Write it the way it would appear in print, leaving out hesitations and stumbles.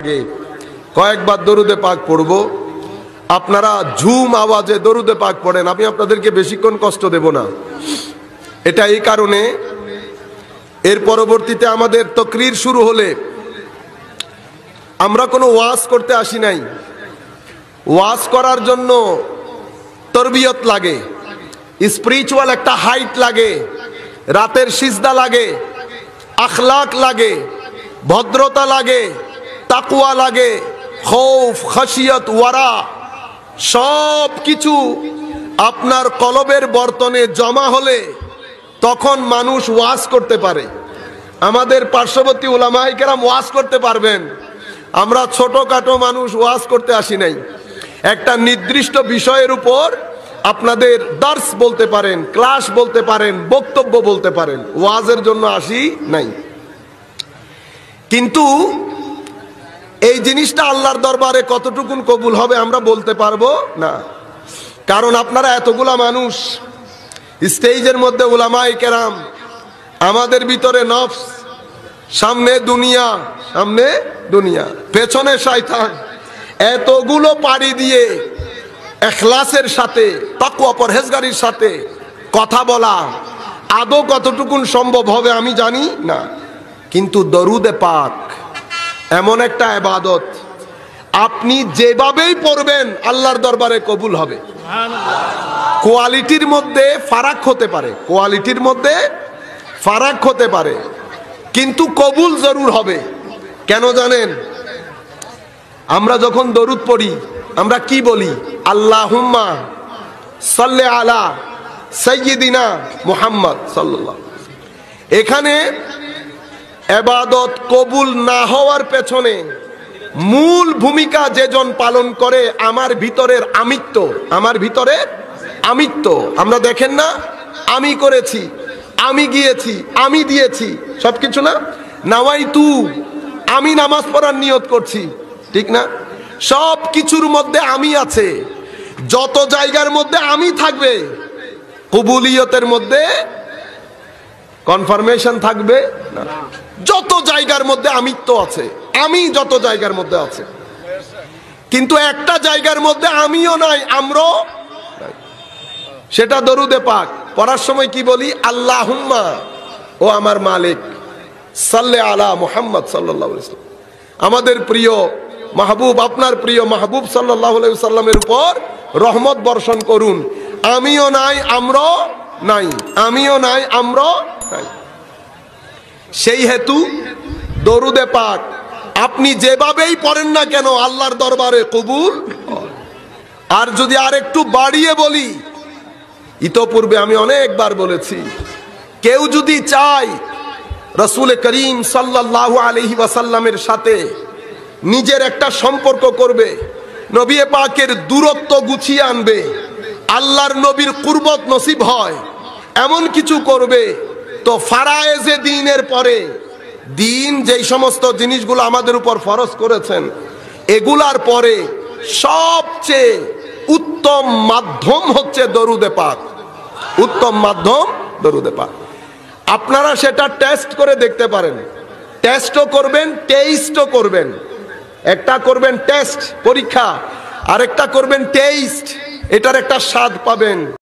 আগে কয়েকবার দরুদে পাক পড়ব। আপনারা ঝুম আওয়াজে দরুদে পাক পড়েন, আমি আপনাদেরকে বেশিক্ষণ কষ্ট দেব না। এটা এই কারণে, এর পরবর্তীতে আমাদের তাকরীর শুরু হলে আমরা কোনো ওয়াজ করতে আসি নাই। ওয়াজ করার জন্য তরবিয়ত লাগে, স্পিরিচুয়াল একটা হাইট লাগে, রাতের সিজদা লাগে, আখলাক লাগে, ভদ্রতা লাগে, তাকওয়া লাগে, খৌফ খাশিয়ত ওয়ারা, সব কিছু আপনার কলবের বর্তনে জমা হলে তখন মানুষ ওয়াজ করতে পারে। আমাদের পার্শ্ববর্তী উলামায়ে কেরাম ওয়াজ করতে পারবেন, আমরা ছোটখাটো মানুষ ওয়াজ করতে আসি নাই। একটা নির্দিষ্ট বিষয়ের উপর আপনাদের দার্স বলতে পারেন, ক্লাস বলতে পারেন, বক্তব্য বলতে পারেন, ওয়াজের জন্য আসি নাই। কিন্তু এই জিনিসটা আল্লাহর দরবারে কতটুকুন কবুল হবে আমরা বলতে পারবো না, কারণ আপনারা এতগুলা মানুষ, স্টেজের মধ্যে উলামায়ে কেরাম, আমাদের ভিতরে নফস, সামনে দুনিয়া, সামনে দুনিয়া, পেছনে শয়তান, এতগুলো পাড়ি দিয়ে ইখলাসের সাথে, তাকওয়া পরহেজগারির সাথে কথা বলা আদৌ কতটুকুন সম্ভব হবে আমি জানি না। কিন্তু দরুদে পাক এমন একটা ইবাদত, আপনি যেভাবেই পড়বেন আল্লাহর দরবারে কবুল হবে। কোয়ালিটির মধ্যে ফারাক হতে পারে, কোয়ালিটির মধ্যে ফারাক হতে পারে, কিন্তু কবুল জরুর হবে। কেন জানেন? আমরা যখন দরুদ পড়ি আমরা কি বলি? আল্লাহুম্মা সাল্লি আলা সাইয়্যিদিনা মুহাম্মদ সাল্লাল্লাহু। এখানে ইবাদত কবুল না হওয়ার পেছনে মূল ভূমিকা যেজন পালন করে আমার ভিতরের আমিত্ব, আমার ভিতরের আমিত্ব। আমরা দেখেন না, আমি করেছি, আমি গিয়েছি, আমি দিয়েছি, সবকিছু না, নাওয়াইতু, আমি নামাজ পড়ার নিয়ত করছি, ঠিক না? সব কিছুর মধ্যে আমি আছে। যত জায়গার মধ্যে আমি থাকবে কবুলিয়তের মধ্যে কনফার্মেশন থাকবে না। যত জায়গার মধ্যে আমিত্ব আছে, আমি যত জায়গার মধ্যে আছে, কিন্তু একটা জায়গার মধ্যে আমিও নাই, আমরাও নাই, সেটা দরুদে পাক পড়ার সময় কি বলি? আল্লাহুম্মা, ও আমার মালিক, সাল্লি আলা মুহাম্মদ সাল্লাল্লাহু আলাইহি ওয়াসাল্লাম, আমাদের প্রিয় মাহবুব, আপনার প্রিয় মাহবুব সাল্লাল্লাহু আলাইহি ওয়াসাল্লামের উপর রহমত বর্ষণ করুন। আমিও নাই, আমরাও নাই, আমিও নাই, আমরাও নাই। সেই হেতু দরুদে পাক আপনি যেভাবেই পড়েন না কেন আল্লাহর দরবারে কবুল। আর যদি আরেকটু বাড়িয়ে বলি, ইতোপূর্বে আমি অনেকবার বলেছি, কেউ যদি চায় রাসূল করিম সাল্লাল্লাহু আলাইহি ওয়াসাল্লামের সাথে নিজের একটা সম্পর্ক করবে, নবী পাকের দূরত্ব গুছিয়ে আনবে, আল্লাহর নবীর কুরবত নসিব হয়, এমন কিছু করবে, তো ফারায়েজে দ্বীনের পরে দ্বীন যেই সমস্ত জিনিসগুলো আমাদের উপর ফরজ করেছেন, এগুলার পরে সবচেয়ে উত্তম মাধ্যম হচ্ছে দরুদে পাক। উত্তম মাধ্যম দরুদে পাক। আপনারা সেটা টেস্ট করে দেখতে পারেন, টেস্টও করবেন, টেস্টও করবেন। একটা করবেন টেস্ট, পরীক্ষা, আরেকটা করবেন টেস্ট, এটার একটা স্বাদ পাবেন।